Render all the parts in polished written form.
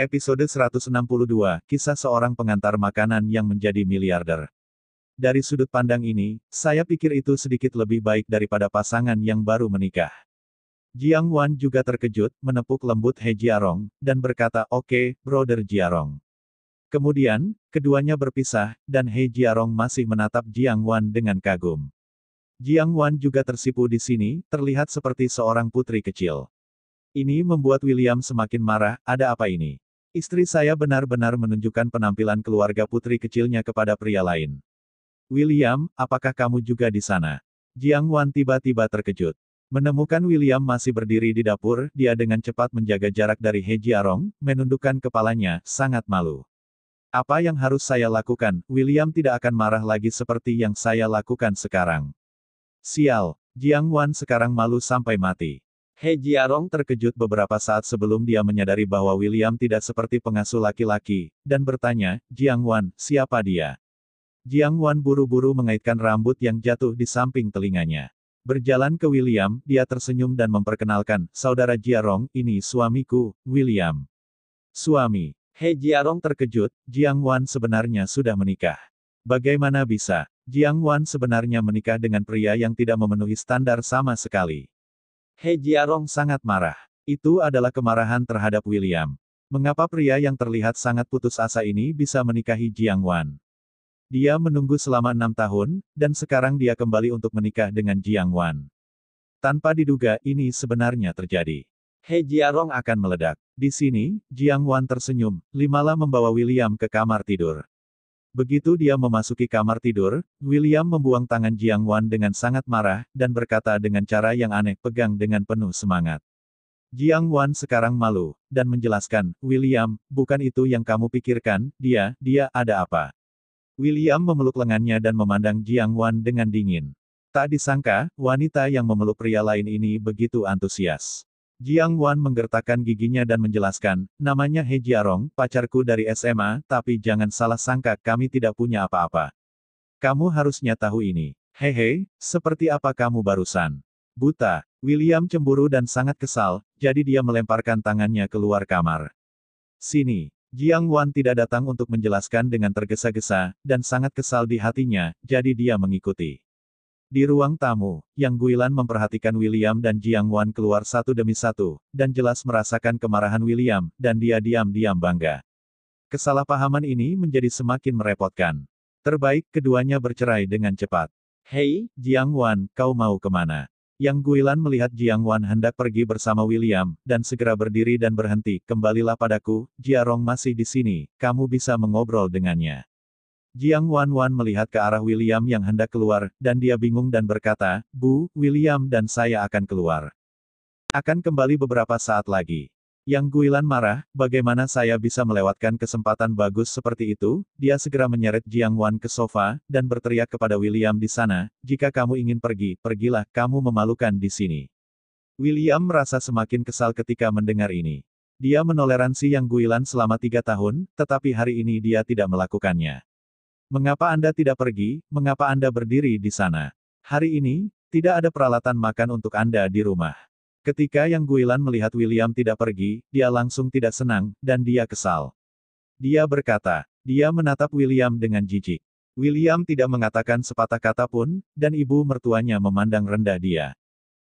Episode 162, Kisah Seorang Pengantar Makanan yang Menjadi Miliarder. Dari sudut pandang ini, saya pikir itu sedikit lebih baik daripada pasangan yang baru menikah. Jiang Wan juga terkejut, menepuk lembut He Jiarong, dan berkata, "Oke, Brother Jiarong." Kemudian, keduanya berpisah, dan He Jiarong masih menatap Jiang Wan dengan kagum. Jiang Wan juga tersipu di sini, terlihat seperti seorang putri kecil. Ini membuat William semakin marah, ada apa ini? Istri saya benar-benar menunjukkan penampilan keluarga putri kecilnya kepada pria lain. William, apakah kamu juga di sana? Jiang Wan tiba-tiba terkejut. Menemukan William masih berdiri di dapur, dia dengan cepat menjaga jarak dari He Jiarong, menundukkan kepalanya, sangat malu. Apa yang harus saya lakukan? William tidak akan marah lagi seperti yang saya lakukan sekarang. Sial, Jiang Wan sekarang malu sampai mati. He Jiarong terkejut beberapa saat sebelum dia menyadari bahwa William tidak seperti pengasuh laki-laki, dan bertanya, "Jiang Wan, siapa dia?" Jiang Wan buru-buru mengaitkan rambut yang jatuh di samping telinganya. Berjalan ke William, dia tersenyum dan memperkenalkan, "Saudara Jiarong, ini suamiku, William." Suami. He Jiarong terkejut, Jiang Wan sebenarnya sudah menikah. Bagaimana bisa? Jiang Wan sebenarnya menikah dengan pria yang tidak memenuhi standar sama sekali. He Jiarong sangat marah. Itu adalah kemarahan terhadap William. Mengapa pria yang terlihat sangat putus asa ini bisa menikahi Jiang Wan? Dia menunggu selama 6 tahun, dan sekarang dia kembali untuk menikah dengan Jiang Wan. Tanpa diduga, ini sebenarnya terjadi. He Jiarong akan meledak. Di sini, Jiang Wan tersenyum, Limala membawa William ke kamar tidur. Begitu dia memasuki kamar tidur, William membuang tangan Jiang Wan dengan sangat marah, dan berkata dengan cara yang aneh, pegang dengan penuh semangat. Jiang Wan sekarang malu, dan menjelaskan, "William, bukan itu yang kamu pikirkan, dia ada apa?" William memeluk lengannya dan memandang Jiang Wan dengan dingin. Tak disangka, wanita yang memeluk pria lain ini begitu antusias. Jiang Wan menggertakkan giginya dan menjelaskan, "Namanya He Jiarong, pacarku dari SMA, tapi jangan salah sangka, kami tidak punya apa-apa. Kamu harusnya tahu ini." "Hehe, seperti apa kamu barusan? Buta." William cemburu dan sangat kesal, jadi dia melemparkan tangannya keluar kamar. "Sini." Jiang Wan tidak datang untuk menjelaskan dengan tergesa-gesa, dan sangat kesal di hatinya, jadi dia mengikuti. Di ruang tamu, Yang Guilan memperhatikan William dan Jiang Wan keluar satu demi satu, dan jelas merasakan kemarahan William, dan dia diam-diam bangga. Kesalahpahaman ini menjadi semakin merepotkan. Terbaik keduanya bercerai dengan cepat. "Hei, Jiang Wan, kau mau kemana?" Yang Guilan melihat Jiang Wan hendak pergi bersama William, dan segera berdiri dan berhenti, "Kembalilah padaku, Jiarong masih di sini, kamu bisa mengobrol dengannya." Jiang Wan melihat ke arah William yang hendak keluar, dan dia bingung dan berkata, "Bu, William dan saya akan keluar. Akan kembali beberapa saat lagi." Yang Guilan marah, "Bagaimana saya bisa melewatkan kesempatan bagus seperti itu?" Dia segera menyeret Jiang Wan ke sofa, dan berteriak kepada William di sana, "Jika kamu ingin pergi, pergilah, kamu memalukan di sini." William merasa semakin kesal ketika mendengar ini. Dia menoleransi Yang Guilan selama 3 tahun, tetapi hari ini dia tidak melakukannya. "Mengapa Anda tidak pergi? Mengapa Anda berdiri di sana? Hari ini, tidak ada peralatan makan untuk Anda di rumah." Ketika Yang Guilan melihat William tidak pergi, dia langsung tidak senang, dan dia kesal. Dia berkata, dia menatap William dengan jijik. William tidak mengatakan sepatah kata pun, dan ibu mertuanya memandang rendah dia.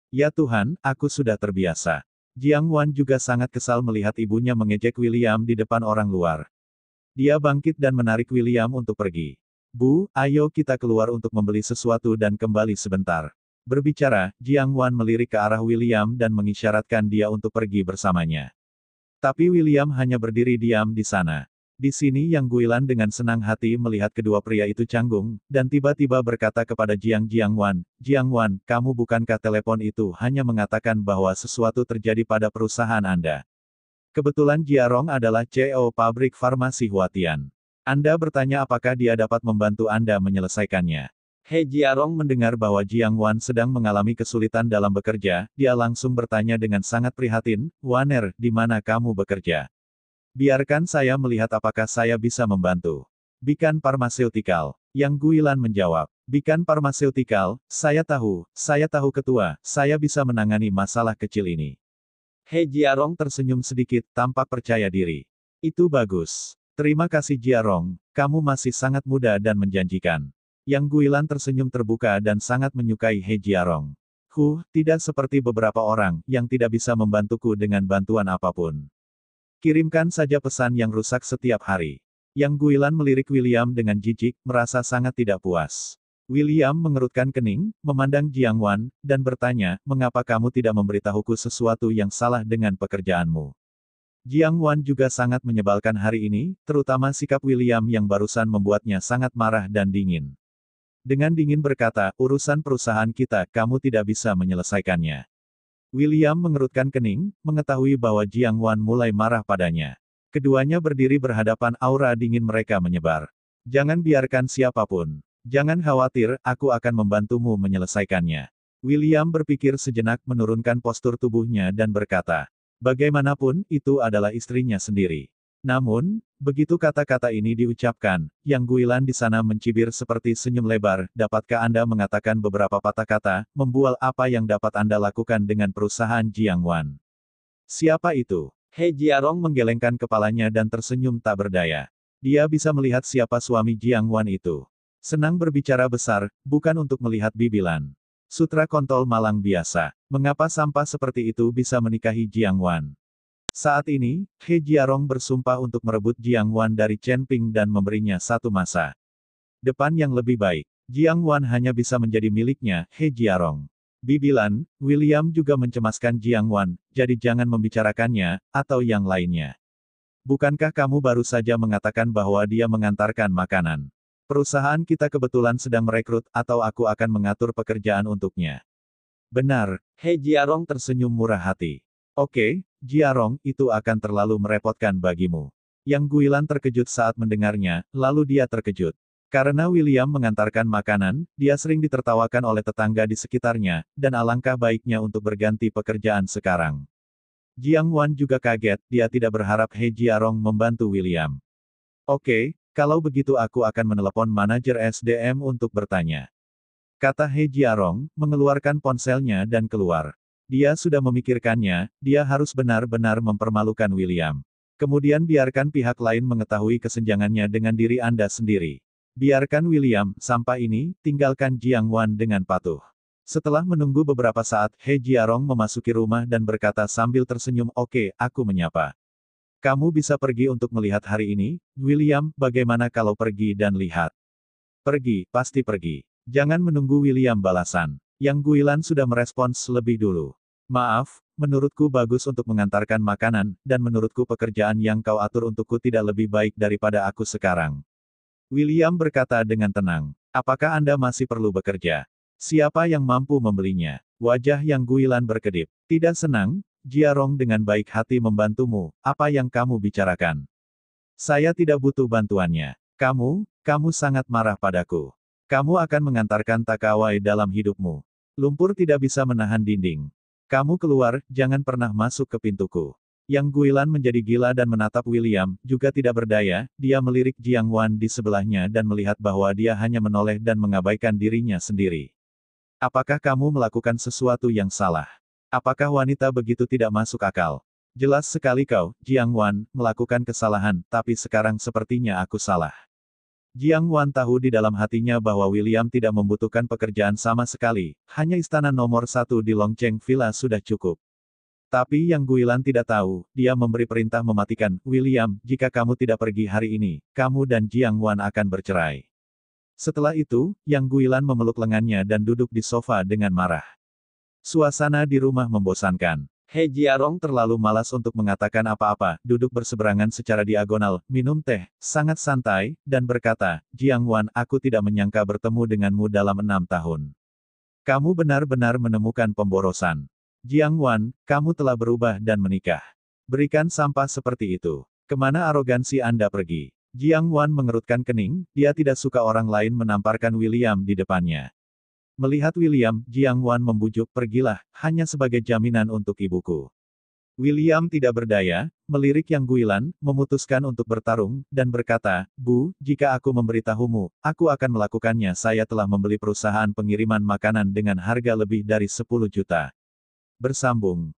"Ya Tuhan, aku sudah terbiasa." Jiang Wan juga sangat kesal melihat ibunya mengejek William di depan orang luar. Dia bangkit dan menarik William untuk pergi. "Bu, ayo kita keluar untuk membeli sesuatu dan kembali sebentar." Berbicara, Jiang Wan melirik ke arah William dan mengisyaratkan dia untuk pergi bersamanya. Tapi William hanya berdiri diam di sana. Di sini Yang Guilan dengan senang hati melihat kedua pria itu canggung, dan tiba-tiba berkata kepada Jiang Wan, "Jiang Wan, kamu bukankah telepon itu hanya mengatakan bahwa sesuatu terjadi pada perusahaan Anda? Kebetulan Jiarong adalah CEO pabrik farmasi Huatian. Anda bertanya apakah dia dapat membantu Anda menyelesaikannya." He Jiarong mendengar bahwa Jiang Wan sedang mengalami kesulitan dalam bekerja, dia langsung bertanya dengan sangat prihatin, "Waner, di mana kamu bekerja? Biarkan saya melihat apakah saya bisa membantu." "Bikan Pharmaceutical." Yang Guilan menjawab. "Bikan Pharmaceutical, saya tahu ketua, saya bisa menangani masalah kecil ini." He Jiarong tersenyum sedikit, tampak percaya diri. Itu bagus. Terima kasih Jiarong, kamu masih sangat muda dan menjanjikan. Yang Guilan tersenyum terbuka dan sangat menyukai He Jiarong. Tidak seperti beberapa orang yang tidak bisa membantuku dengan bantuan apapun. Kirimkan saja pesan yang rusak setiap hari. Yang Guilan melirik William dengan jijik, merasa sangat tidak puas. William mengerutkan kening, memandang Jiang Wan, dan bertanya, mengapa kamu tidak memberitahuku sesuatu yang salah dengan pekerjaanmu? Jiang Wan juga sangat menyebalkan hari ini, terutama sikap William yang barusan membuatnya sangat marah dan dingin. Dengan dingin berkata, urusan perusahaan kita, kamu tidak bisa menyelesaikannya. William mengerutkan kening, mengetahui bahwa Jiang Wan mulai marah padanya. Keduanya berdiri berhadapan, aura dingin mereka menyebar. Jangan biarkan siapapun. Jangan khawatir, aku akan membantumu menyelesaikannya. William berpikir sejenak, menurunkan postur tubuhnya dan berkata, bagaimanapun, itu adalah istrinya sendiri. Namun, begitu kata-kata ini diucapkan, Yang Guilan di sana mencibir seperti senyum lebar, dapatkah Anda mengatakan beberapa patah kata, membual apa yang dapat Anda lakukan dengan perusahaan Jiang Wan? Siapa itu? He Jiarong menggelengkan kepalanya dan tersenyum tak berdaya. Dia bisa melihat siapa suami Jiang Wan itu. Senang berbicara besar, bukan untuk melihat bibilan. Sutra kontol malang biasa. Mengapa sampah seperti itu bisa menikahi Jiang Wan? Saat ini, He Jiarong bersumpah untuk merebut Jiang Wan dari Chen Ping dan memberinya satu masa depan yang lebih baik. Jiang Wan hanya bisa menjadi miliknya, He Jiarong. Bibilan, William juga mencemaskan Jiang Wan, jadi jangan membicarakannya, atau yang lainnya. Bukankah kamu baru saja mengatakan bahwa dia mengantarkan makanan? Perusahaan kita kebetulan sedang merekrut, atau aku akan mengatur pekerjaan untuknya. Benar, He Jiarong tersenyum murah hati. Oke, Jiarong, itu akan terlalu merepotkan bagimu. Yang Guilan terkejut saat mendengarnya, lalu dia terkejut. Karena William mengantarkan makanan, dia sering ditertawakan oleh tetangga di sekitarnya, dan alangkah baiknya untuk berganti pekerjaan sekarang. Jiang Wan juga kaget, dia tidak berharap He Jiarong membantu William. Oke, kalau begitu aku akan menelepon manajer SDM untuk bertanya. Kata He Jiarong, mengeluarkan ponselnya dan keluar. Dia sudah memikirkannya, dia harus benar-benar mempermalukan William. Kemudian biarkan pihak lain mengetahui kesenjangannya dengan diri Anda sendiri. Biarkan William, sampai ini, tinggalkan Jiang Wan dengan patuh. Setelah menunggu beberapa saat, He Jiarong memasuki rumah dan berkata sambil tersenyum, oke, aku menyapa. Kamu bisa pergi untuk melihat hari ini, William, bagaimana kalau pergi dan lihat? Pergi, pasti pergi. Jangan menunggu William balasan. Yang Guilan sudah merespons lebih dulu. Maaf, menurutku bagus untuk mengantarkan makanan, dan menurutku pekerjaan yang kau atur untukku tidak lebih baik daripada aku sekarang. William berkata dengan tenang. Apakah Anda masih perlu bekerja? Siapa yang mampu membelinya? Wajah Yang Guilan berkedip. Tidak senang, Jiarong dengan baik hati membantumu, apa yang kamu bicarakan? Saya tidak butuh bantuannya. Kamu sangat marah padaku. Kamu akan mengantarkan Takawai dalam hidupmu. Lumpur tidak bisa menahan dinding. Kamu keluar, jangan pernah masuk ke pintuku. Yang Guilan menjadi gila dan menatap William, juga tidak berdaya, dia melirik Jiang Wan di sebelahnya dan melihat bahwa dia hanya menoleh dan mengabaikan dirinya sendiri. Apakah kamu melakukan sesuatu yang salah? Apakah wanita begitu tidak masuk akal? Jelas sekali kau, Jiang Wan, melakukan kesalahan, tapi sekarang sepertinya aku salah. Jiang Wan tahu di dalam hatinya bahwa William tidak membutuhkan pekerjaan sama sekali, hanya istana nomor 1 di Longcheng Villa sudah cukup. Tapi Yang Guilan tidak tahu, dia memberi perintah mematikan, William, jika kamu tidak pergi hari ini, kamu dan Jiang Wan akan bercerai. Setelah itu, Yang Guilan memeluk lengannya dan duduk di sofa dengan marah. Suasana di rumah membosankan. He Jiarong terlalu malas untuk mengatakan apa-apa, duduk berseberangan secara diagonal, minum teh, sangat santai, dan berkata, Jiang Wan, aku tidak menyangka bertemu denganmu dalam 6 tahun. Kamu benar-benar menemukan pemborosan. Jiang Wan, kamu telah berubah dan menikah. Berikan sampah seperti itu. Kemana arogansi Anda pergi? Jiang Wan mengerutkan kening, dia tidak suka orang lain menamparkan William di depannya. Melihat William, Jiang Wan membujuk, pergilah, hanya sebagai jaminan untuk ibuku. William tidak berdaya, melirik Yang Guilan, memutuskan untuk bertarung, dan berkata, Bu, jika aku memberitahumu, aku akan melakukannya. Saya telah membeli perusahaan pengiriman makanan dengan harga lebih dari 10 juta. Bersambung.